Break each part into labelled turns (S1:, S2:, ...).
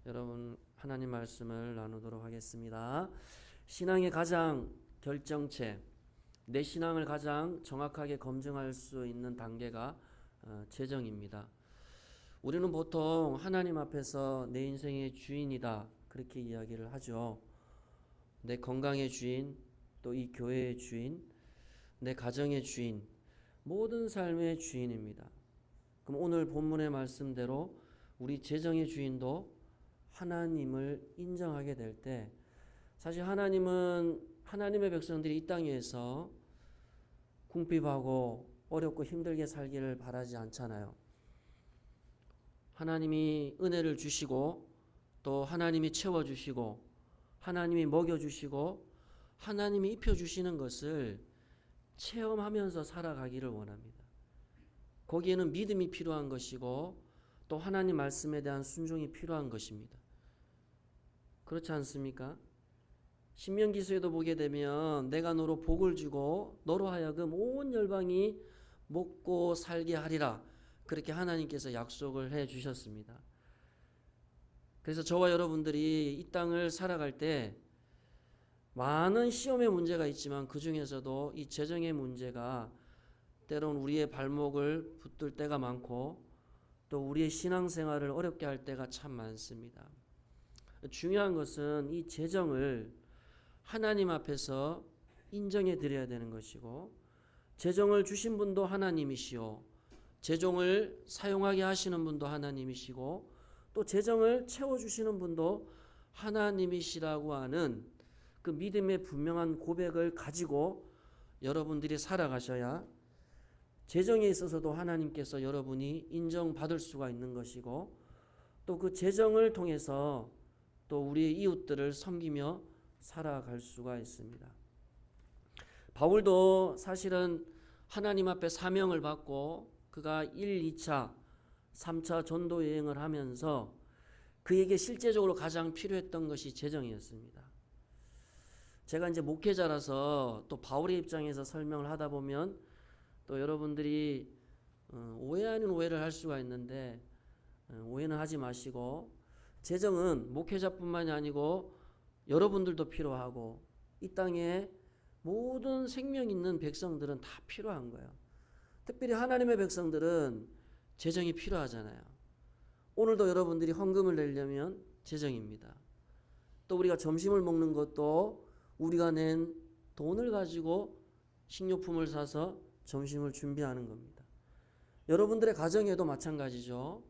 S1: 여러분 하나님 말씀을 나누도록 하겠습니다. 신앙의 가장 결정체, 내 신앙을 가장 정확하게 검증할 수 있는 단계가 재정입니다. 우리는 보통 하나님 앞에서 내 인생의 주인이다 그렇게 이야기를 하죠. 내 건강의 주인, 또 이 교회의 주인, 내 가정의 주인, 모든 삶의 주인입니다. 그럼 오늘 본문의 말씀대로 우리 재정의 주인도 하나님을 인정하게 될 때, 사실 하나님은 하나님의 백성들이 이 땅에서 궁핍하고 어렵고 힘들게 살기를 바라지 않잖아요. 하나님이 은혜를 주시고 또 하나님이 채워주시고 하나님이 먹여주시고 하나님이 입혀주시는 것을 체험하면서 살아가기를 원합니다. 거기에는 믿음이 필요한 것이고 또 하나님 말씀에 대한 순종이 필요한 것입니다. 그렇지 않습니까? 신명기서에도 보게 되면 내가 너로 복을 주고 너로 하여금 온 열방이 먹고 살게 하리라, 그렇게 하나님께서 약속을 해 주셨습니다. 그래서 저와 여러분들이 이 땅을 살아갈 때 많은 시험의 문제가 있지만 그 중에서도 이 재정의 문제가 때론 우리의 발목을 붙들 때가 많고 또 우리의 신앙생활을 어렵게 할 때가 참 많습니다. 중요한 것은 이 재정을 하나님 앞에서 인정해 드려야 되는 것이고, 재정을 주신 분도 하나님이시오, 재정을 사용하게 하시는 분도 하나님이시고 또 재정을 채워주시는 분도 하나님이시라고 하는 그 믿음의 분명한 고백을 가지고 여러분들이 살아가셔야 재정에 있어서도 하나님께서 여러분이 인정받을 수가 있는 것이고, 또 그 재정을 통해서 또 우리의 이웃들을 섬기며 살아갈 수가 있습니다. 바울도 사실은 하나님 앞에 사명을 받고 그가 1, 2차, 3차 전도 여행을 하면서 그에게 실제적으로 가장 필요했던 것이 재정이었습니다. 제가 이제 목회자라서 또 바울의 입장에서 설명을 하다 보면 또 여러분들이 오해 아닌 오해를 할 수가 있는데, 오해는 하지 마시고, 재정은 목회자뿐만이 아니고 여러분들도 필요하고 이 땅에 모든 생명 있는 백성들은 다 필요한 거예요. 특별히 하나님의 백성들은 재정이 필요하잖아요. 오늘도 여러분들이 헌금을 내려면 재정입니다. 또 우리가 점심을 먹는 것도 우리가 낸 돈을 가지고 식료품을 사서 점심을 준비하는 겁니다. 여러분들의 가정에도 마찬가지죠.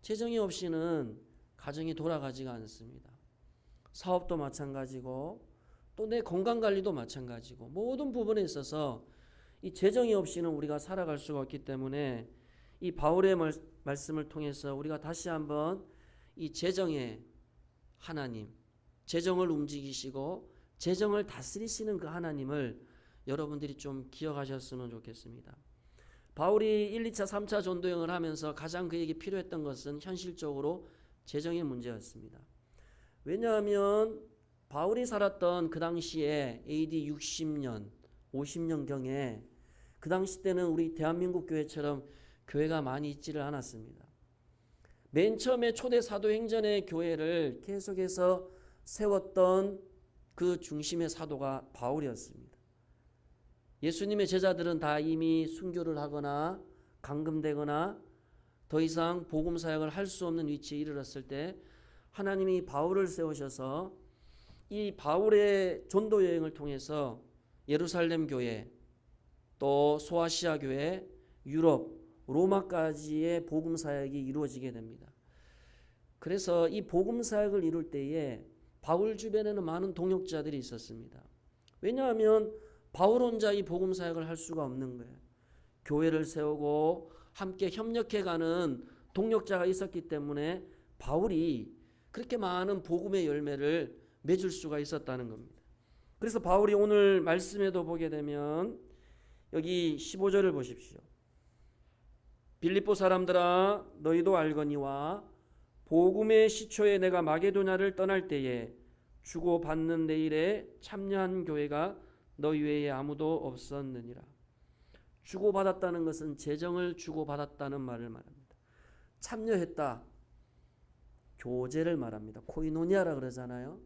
S1: 재정이 없이는 가정이 돌아가지가 않습니다. 사업도 마찬가지고 또 내 건강관리도 마찬가지고 모든 부분에 있어서 이 재정이 없이는 우리가 살아갈 수가 없기 때문에 이 바울의 말씀을 통해서 우리가 다시 한번 이 재정의 하나님, 재정을 움직이시고 재정을 다스리시는 그 하나님을 여러분들이 좀 기억하셨으면 좋겠습니다. 바울이 1, 2차, 3차 전도여행을 하면서 가장 그에게 필요했던 것은 현실적으로 재정의 문제였습니다. 왜냐하면 바울이 살았던 그 당시에 AD 60년, 50년경에 그 당시 때는 우리 대한민국 교회처럼 교회가 많이 있지를 않았습니다. 맨 처음에 초대 사도행전의 교회를 계속해서 세웠던 그 중심의 사도가 바울이었습니다. 예수님의 제자들은 다 이미 순교를 하거나 감금되거나 더 이상 복음 사역을 할 수 없는 위치에 이르렀을 때 하나님이 바울을 세우셔서 이 바울의 전도 여행을 통해서 예루살렘 교회, 또 소아시아 교회, 유럽, 로마까지의 복음 사역이 이루어지게 됩니다. 그래서 이 복음 사역을 이룰 때에 바울 주변에는 많은 동역자들이 있었습니다. 왜냐하면 바울 혼자 이 복음 사역을 할 수가 없는 거예요. 교회를 세우고 함께 협력해가는 동역자가 있었기 때문에 바울이 그렇게 많은 복음의 열매를 맺을 수가 있었다는 겁니다. 그래서 바울이 오늘 말씀에도 보게 되면 여기 15절을 보십시오. 빌립보 사람들아, 너희도 알거니와 복음의 시초에 내가 마게도냐를 떠날 때에 주고받는 내 일에 참여한 교회가 너희 외에 아무도 없었느니라. 주고받았다는 것은 재정을 주고받았다는 말을 말합니다. 참여했다. 교제를 말합니다. 코이노니아라 그러잖아요.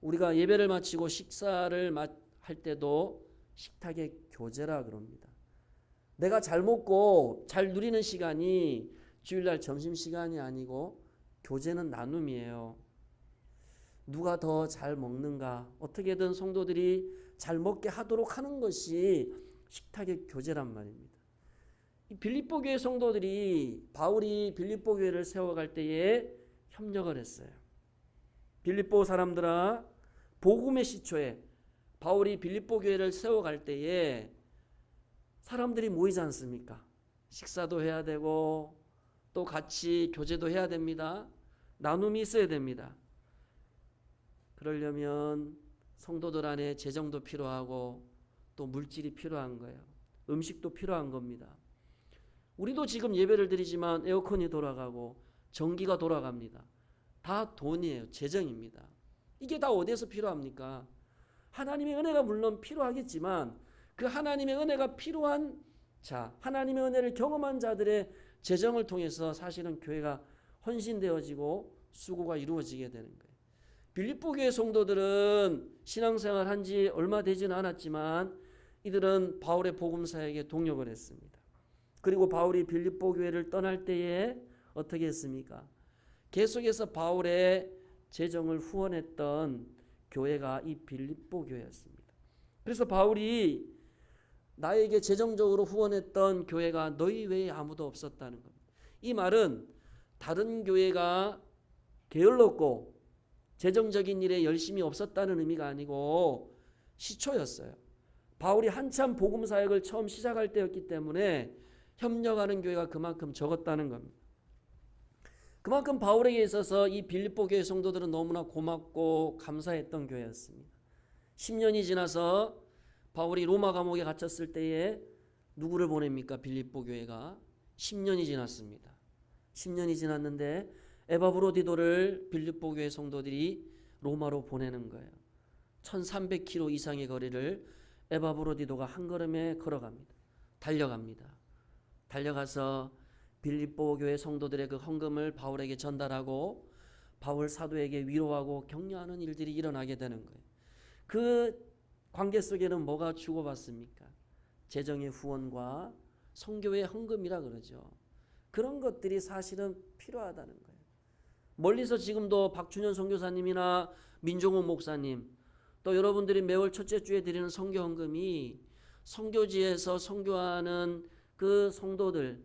S1: 우리가 예배를 마치고 식사를 할 때도 식탁의 교제라 그럽니다. 내가 잘 먹고 잘 누리는 시간이 주일날 점심시간이 아니고 교제는 나눔이에요. 누가 더 잘 먹는가, 어떻게든 성도들이 잘 먹게 하도록 하는 것이 식탁의 교제란 말입니다. 이 빌립보 교회 성도들이 바울이 빌립보 교회를 세워갈 때에 협력을 했어요. 빌립보 사람들아, 복음의 시초에 바울이 빌립보 교회를 세워갈 때에 사람들이 모이지 않습니까? 식사도 해야 되고 또 같이 교제도 해야 됩니다. 나눔이 있어야 됩니다. 그러려면 성도들 안에 재정도 필요하고 또 물질이 필요한 거예요. 음식도 필요한 겁니다. 우리도 지금 예배를 드리지만 에어컨이 돌아가고 전기가 돌아갑니다. 다 돈이에요. 재정입니다. 이게 다 어디에서 필요합니까? 하나님의 은혜가 물론 필요하겠지만 그 하나님의 은혜가 필요한 자, 하나님의 은혜를 경험한 자들의 재정을 통해서 사실은 교회가 헌신되어지고 수고가 이루어지게 되는 거예요. 빌립보 교회 성도들은 신앙생활 한 지 얼마 되지는 않았지만 이들은 바울의 복음사역에 동력을 했습니다. 그리고 바울이 빌립보 교회를 떠날 때에 어떻게 했습니까? 계속해서 바울의 재정을 후원했던 교회가 이 빌립보 교회였습니다. 그래서 바울이 나에게 재정적으로 후원했던 교회가 너희 외에 아무도 없었다는 겁니다. 이 말은 다른 교회가 게을렀고 재정적인 일에 열심히 없었다는 의미가 아니고 시초였어요. 바울이 한참 복음 사역을 처음 시작할 때였기 때문에 협력하는 교회가 그만큼 적었다는 겁니다. 그만큼 바울에게 있어서 이 빌립보 교회 성도들은 너무나 고맙고 감사했던 교회였습니다. 10년이 지나서 바울이 로마 감옥에 갇혔을 때에 누구를 보냅니까? 빌립보 교회가 10년이 지났습니다. 10년이 지났는데 에바브로디도를 빌립보 교회 성도들이 로마로 보내는 거예요. 1300km 이상의 거리를 에바브로디도가 한 걸음에 걸어갑니다. 달려가서 빌립보 교회 성도들의 그 헌금을 바울에게 전달하고 바울 사도에게 위로하고 격려하는 일들이 일어나게 되는 거예요. 그 관계 속에는 뭐가 주고받습니까? 재정의 후원과 성교의 헌금이라 그러죠. 그런 것들이 사실은 필요하다는 거예요. 멀리서 지금도 박준현 선교사님이나 민종훈 목사님 또 여러분들이 매월 첫째 주에 드리는 성교 헌금이 성교지에서 성교하는 그 성도들,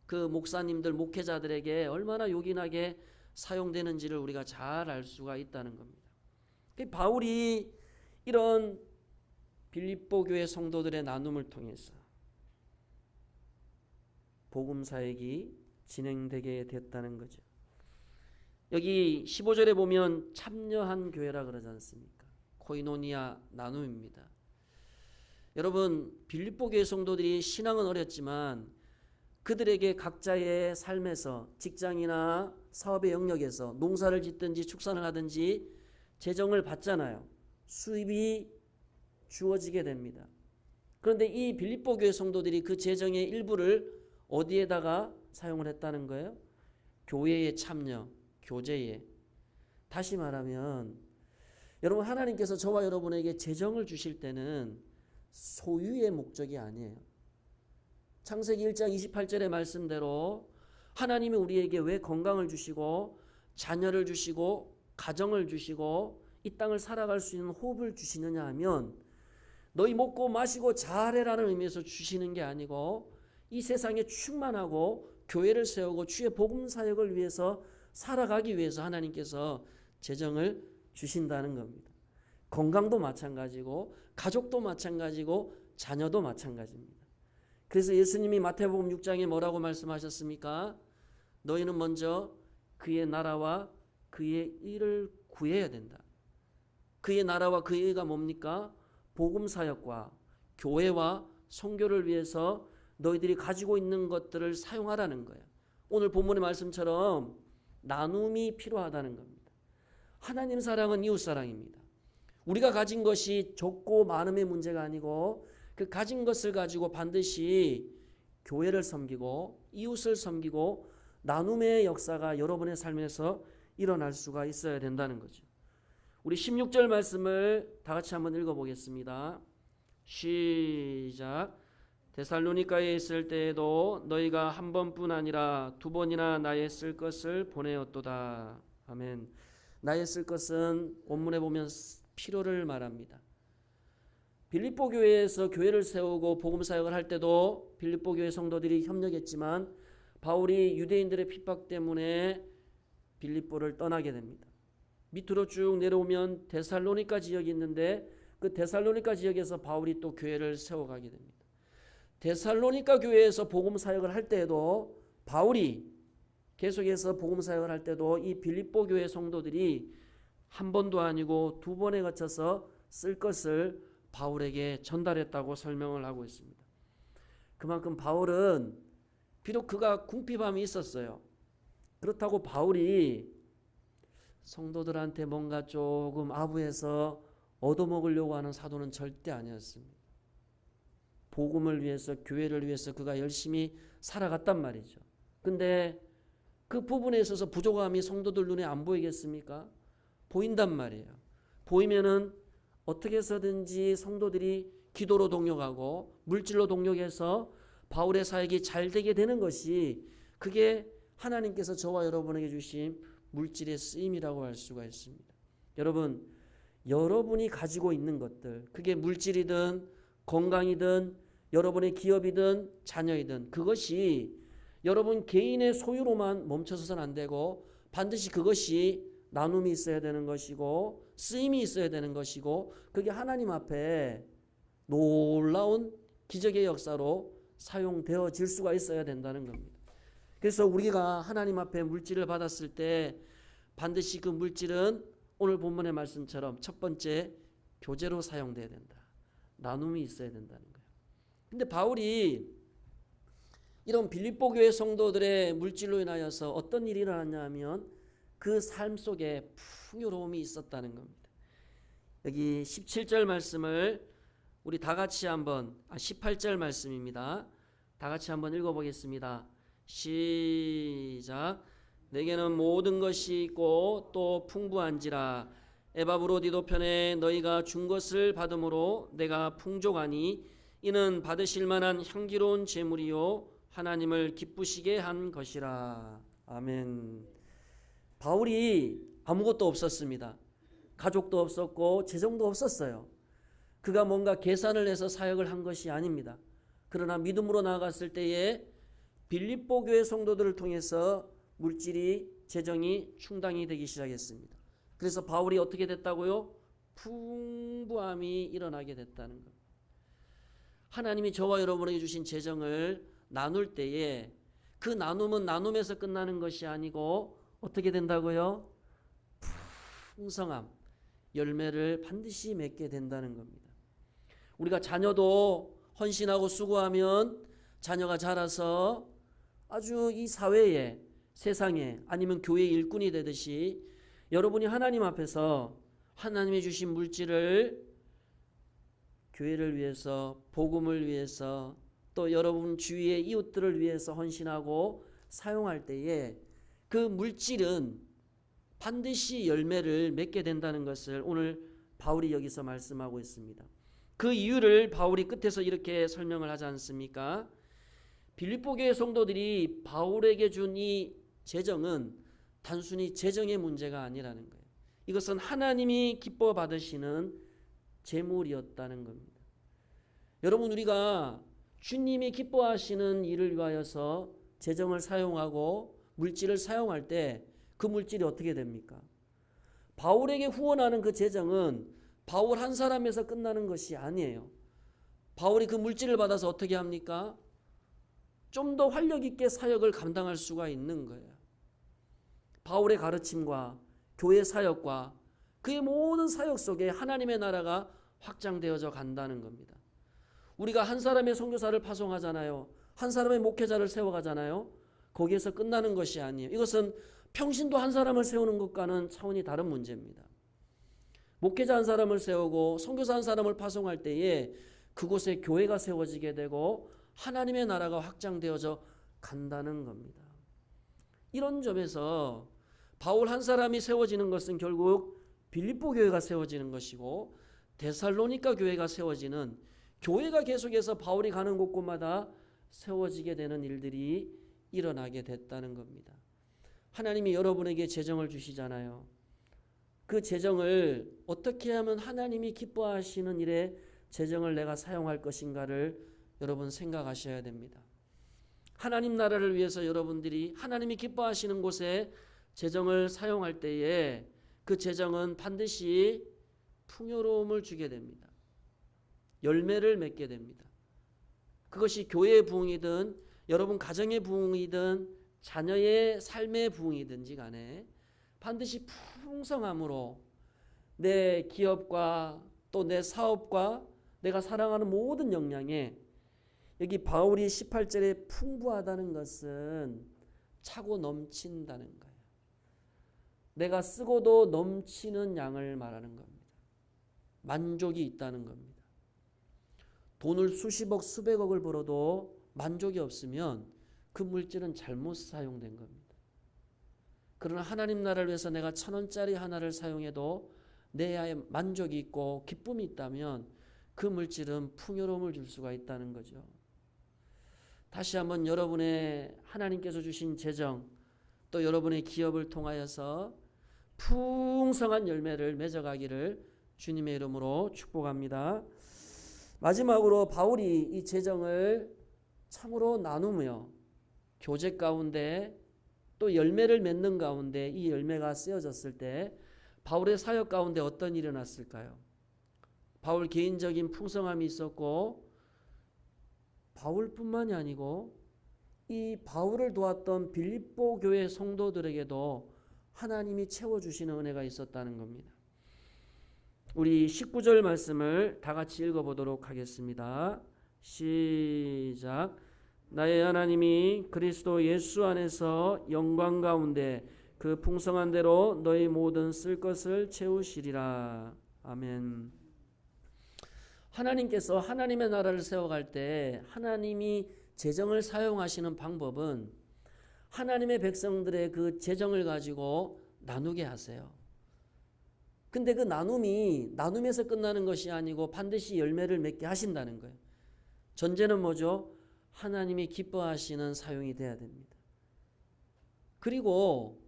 S1: 그 목사님들, 목회자들에게 얼마나 요긴하게 사용되는지를 우리가 잘 알 수가 있다는 겁니다. 바울이 이런 빌립보 교회 성도들의 나눔을 통해서 복음 사역이 진행되게 됐다는 거죠. 여기 15절에 보면 참여한 교회라 그러지 않습니까? 코이노니아 나눔입니다. 여러분, 빌립보 교회 성도들이 신앙은 어렸지만 그들에게 각자의 삶에서 직장이나 사업의 영역에서 농사를 짓든지 축산을 하든지 재정을 받잖아요. 수입이 주어지게 됩니다. 그런데 이 빌립보 교회 성도들이 그 재정의 일부를 어디에다가 사용을 했다는 거예요? 교회에 참여, 교제에. 다시 말하면 여러분, 하나님께서 저와 여러분에게 재정을 주실 때는 소유의 목적이 아니에요. 창세기 1장 28절의 말씀대로 하나님이 우리에게 왜 건강을 주시고 자녀를 주시고 가정을 주시고 이 땅을 살아갈 수 있는 호흡을 주시느냐 하면 너희 먹고 마시고 잘해라는 의미에서 주시는 게 아니고 이 세상에 충만하고 교회를 세우고 주의 복음 사역을 위해서 살아가기 위해서 하나님께서 재정을 주신다는 겁니다. 건강도 마찬가지고 가족도 마찬가지고 자녀도 마찬가지입니다. 그래서 예수님이 마태복음 6장에 뭐라고 말씀하셨습니까? 너희는 먼저 그의 나라와 그의 의를 구해야 된다. 그의 나라와 그의 의가 뭡니까? 복음 사역과 교회와 선교를 위해서 너희들이 가지고 있는 것들을 사용하라는 거예요. 오늘 본문의 말씀처럼 나눔이 필요하다는 겁니다. 하나님 사랑은 이웃 사랑입니다. 우리가 가진 것이 적고 많음의 문제가 아니고 그 가진 것을 가지고 반드시 교회를 섬기고 이웃을 섬기고 나눔의 역사가 여러분의 삶에서 일어날 수가 있어야 된다는 거죠. 우리 16절 말씀을 다 같이 한번 읽어보겠습니다. 시작. 데살로니가에 있을 때에도 너희가 한 번뿐 아니라 두 번이나 나의 쓸 것을 보내었도다. 아멘. 나의 쓸 것은 원문에 보면 필요를 말합니다. 빌립보 교회에서 교회를 세우고 복음 사역을 할 때도 빌립보 교회 성도들이 협력했지만 바울이 유대인들의 핍박 때문에 빌립보를 떠나게 됩니다. 밑으로 쭉 내려오면 데살로니가 지역이 있는데 그 데살로니가 지역에서 바울이 또 교회를 세워가게 됩니다. 데살로니가 교회에서 복음 사역을 할 때에도 바울이 계속해서 복음 사역을 할 때도 이 빌립보 교회 성도들이 한 번도 아니고 두 번에 거쳐서 쓸 것을 바울에게 전달했다고 설명을 하고 있습니다. 그만큼 바울은 비록 그가 궁핍함이 있었어요. 그렇다고 바울이 성도들한테 뭔가 조금 아부해서 얻어먹으려고 하는 사도는 절대 아니었습니다. 복음을 위해서, 교회를 위해서 그가 열심히 살아갔단 말이죠. 근데 그 부분에 있어서 부족함이 성도들 눈에 안 보이겠습니까? 보인단 말이에요. 보이면은 어떻게 해서든지 성도들이 기도로 동력하고 물질로 동력해서 바울의 사역이 잘 되게 되는 것이, 그게 하나님께서 저와 여러분에게 주신 물질의 쓰임이라고 할 수가 있습니다. 여러분, 여러분이 가지고 있는 것들, 그게 물질이든 건강이든 여러분의 기업이든 자녀이든, 그것이 여러분 개인의 소유로만 멈춰서는 안 되고 반드시 그것이 나눔이 있어야 되는 것이고 쓰임이 있어야 되는 것이고, 그게 하나님 앞에 놀라운 기적의 역사로 사용되어질 수가 있어야 된다는 겁니다. 그래서 우리가 하나님 앞에 물질을 받았을 때 반드시 그 물질은 오늘 본문의 말씀처럼 첫 번째 교제로 사용돼야 된다. 나눔이 있어야 된다는 거예요. 근데 바울이 이런 빌립보 교회 성도들의 물질로 인하여서 어떤 일이 일어났냐 하면 그 삶 속에 풍요로움이 있었다는 겁니다. 여기 17절 말씀을 우리 다 같이 한번 18절 말씀입니다. 다 같이 한번 읽어보겠습니다. 시작. 내게는 모든 것이 있고 또 풍부한지라 에바브로디도 편에 너희가 준 것을 받음으로 내가 풍족하니 이는 받으실 만한 향기로운 제물이요 하나님을 기쁘시게 한 것이라. 아멘. 바울이 아무것도 없었습니다. 가족도 없었고 재정도 없었어요. 그가 뭔가 계산을 해서 사역을 한 것이 아닙니다. 그러나 믿음으로 나아갔을 때에 빌립보 교회 성도들을 통해서 물질이, 재정이 충당이 되기 시작했습니다. 그래서 바울이 어떻게 됐다고요? 풍부함이 일어나게 됐다는 것. 하나님이 저와 여러분에게 주신 재정을 나눌 때에 그 나눔은 나눔에서 끝나는 것이 아니고 어떻게 된다고요? 풍성함, 열매를 반드시 맺게 된다는 겁니다. 우리가 자녀도 헌신하고 수고하면 자녀가 자라서 아주 이 사회에, 세상에, 아니면 교회의 일꾼이 되듯이 여러분이 하나님 앞에서 하나님이 주신 물질을 교회를 위해서, 복음을 위해서, 또 여러분 주위의 이웃들을 위해서 헌신하고 사용할 때에 그 물질은 반드시 열매를 맺게 된다는 것을 오늘 바울이 여기서 말씀하고 있습니다. 그 이유를 바울이 끝에서 이렇게 설명을 하지 않습니까? 빌립보 교회 성도들이 바울에게 준 이 재정은 단순히 재정의 문제가 아니라는 거예요. 이것은 하나님이 기뻐 받으시는 재물이었다는 겁니다. 여러분, 우리가 주님이 기뻐하시는 일을 위하여서 재정을 사용하고 물질을 사용할 때 그 물질이 어떻게 됩니까? 바울에게 후원하는 그 재정은 바울 한 사람에서 끝나는 것이 아니에요. 바울이 그 물질을 받아서 어떻게 합니까? 좀 더 활력 있게 사역을 감당할 수가 있는 거예요. 바울의 가르침과 교회 사역과 그의 모든 사역 속에 하나님의 나라가 확장되어져 간다는 겁니다. 우리가 한 사람의 선교사를 파송하잖아요. 한 사람의 목회자를 세워가잖아요. 거기에서 끝나는 것이 아니에요. 이것은 평신도 한 사람을 세우는 것과는 차원이 다른 문제입니다. 목회자 한 사람을 세우고 선교사 한 사람을 파송할 때에 그곳에 교회가 세워지게 되고 하나님의 나라가 확장되어져 간다는 겁니다. 이런 점에서 바울 한 사람이 세워지는 것은 결국 빌립보 교회가 세워지는 것이고 데살로니가 교회가 세워지는, 교회가 계속해서 바울이 가는 곳곳마다 세워지게 되는 일들이 일어나게 됐다는 겁니다. 하나님이 여러분에게 재정을 주시잖아요. 그 재정을 어떻게 하면 하나님이 기뻐하시는 일에 재정을 내가 사용할 것인가를 여러분 생각하셔야 됩니다. 하나님 나라를 위해서 여러분들이 하나님이 기뻐하시는 곳에 재정을 사용할 때에 그 재정은 반드시 풍요로움을 주게 됩니다. 열매를 맺게 됩니다. 그것이 교회의 부흥이든 여러분 가정의 부흥이든 자녀의 삶의 부흥이든지 간에 반드시 풍성함으로 내 기업과 또 내 사업과 내가 사랑하는 모든 역량에, 여기 바울이 18절에 풍부하다는 것은 차고 넘친다는 거예요. 내가 쓰고도 넘치는 양을 말하는 겁니다. 만족이 있다는 겁니다. 돈을 수십억 수백억을 벌어도 만족이 없으면 그 물질은 잘못 사용된 겁니다. 그러나 하나님 나라를 위해서 내가 1,000원짜리 하나를 사용해도 내 안에 만족이 있고 기쁨이 있다면 그 물질은 풍요로움을 줄 수가 있다는 거죠. 다시 한번 여러분의 하나님께서 주신 재정, 또 여러분의 기업을 통하여서 풍성한 열매를 맺어가기를 주님의 이름으로 축복합니다. 마지막으로 바울이 이 재정을 참으로 나누며 교제 가운데 또 열매를 맺는 가운데 이 열매가 쓰여졌을 때 바울의 사역 가운데 어떤 일이 일어났을까요? 바울 개인적인 풍성함이 있었고, 바울뿐만이 아니고 이 바울을 도왔던 빌립보 교회 성도들에게도 하나님이 채워주시는 은혜가 있었다는 겁니다. 우리 19절 말씀을 다 같이 읽어보도록 하겠습니다. 시작. 나의 하나님이 그리스도 예수 안에서 영광 가운데 그 풍성한 대로 너희 모든 쓸 것을 채우시리라. 아멘. 하나님께서 하나님의 나라를 세워갈 때 하나님이 재정을 사용하시는 방법은 하나님의 백성들의 그 재정을 가지고 나누게 하세요. 근데 그 나눔에서 끝나는 것이 아니고 반드시 열매를 맺게 하신다는 거예요. 전제는 뭐죠? 하나님이 기뻐하시는 사용이 돼야 됩니다. 그리고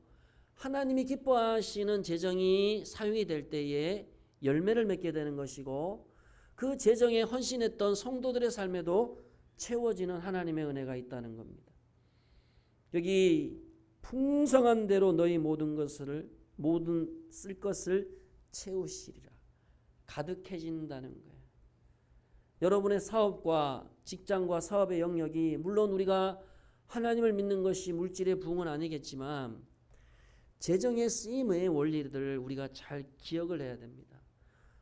S1: 하나님이 기뻐하시는 재정이 사용이 될 때에 열매를 맺게 되는 것이고, 그 재정에 헌신했던 성도들의 삶에도 채워지는 하나님의 은혜가 있다는 겁니다. 여기 풍성한 대로 너희 모든 쓸 것을 채우시리라. 가득해진다는 거예요. 여러분의 사업과 직장과 사업의 영역이, 물론 우리가 하나님을 믿는 것이 물질의 부흥은 아니겠지만 재정의 쓰임의 원리들을 우리가 잘 기억을 해야 됩니다.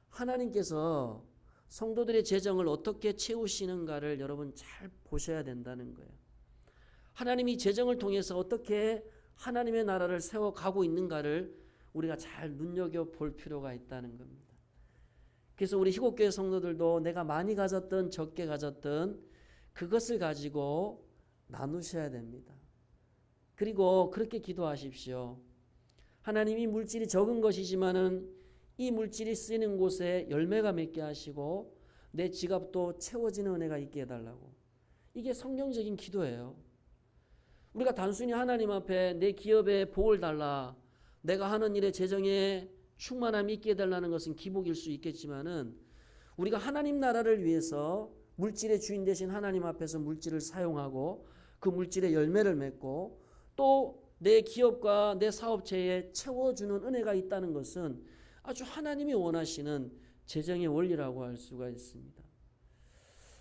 S1: 하나님께서 성도들의 재정을 어떻게 채우시는가를 여러분 잘 보셔야 된다는 거예요. 하나님이 재정을 통해서 어떻게 하나님의 나라를 세워가고 있는가를 우리가 잘 눈여겨볼 필요가 있다는 겁니다. 그래서 우리 희곡교회 성도들도 내가 많이 가졌든 적게 가졌든 그것을 가지고 나누셔야 됩니다. 그리고 그렇게 기도하십시오. 하나님이 물질이 적은 것이지만은 이 물질이 쓰이는 곳에 열매가 맺게 하시고 내 지갑도 채워지는 은혜가 있게 해달라고. 이게 성경적인 기도예요. 우리가 단순히 하나님 앞에 내 기업에 복을 달라, 내가 하는 일에 재정에 충만함이 있게 해달라는 것은 기복일 수 있겠지만은 우리가 하나님 나라를 위해서 물질의 주인 되신 하나님 앞에서 물질을 사용하고 그 물질의 열매를 맺고 또 내 기업과 내 사업체에 채워주는 은혜가 있다는 것은 아주 하나님이 원하시는 재정의 원리라고 할 수가 있습니다.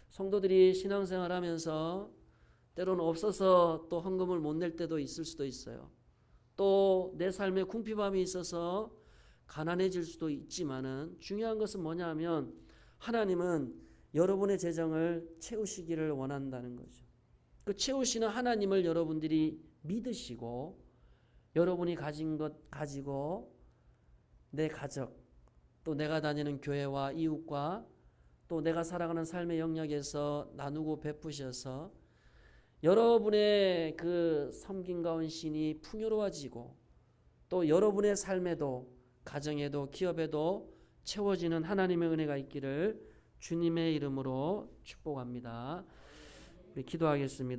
S1: 성도들이 신앙생활 하면서 때로는 없어서 또 헌금을 못 낼 때도 있을 수도 있어요. 또 내 삶에 궁핍함이 있어서 가난해질 수도 있지만은 중요한 것은 뭐냐 하면 하나님은 여러분의 재정을 채우시기를 원한다는 거죠. 그 채우시는 하나님을 여러분들이 믿으시고 여러분이 가진 것 가지고 내 가족, 또 내가 다니는 교회와 이웃과 또 내가 살아가는 삶의 영역에서 나누고 베푸셔서 여러분의 그 섬김과 헌신이 풍요로워지고 또 여러분의 삶에도 가정에도 기업에도 채워지는 하나님의 은혜가 있기를 주님의 이름으로 축복합니다. 우리 기도하겠습니다.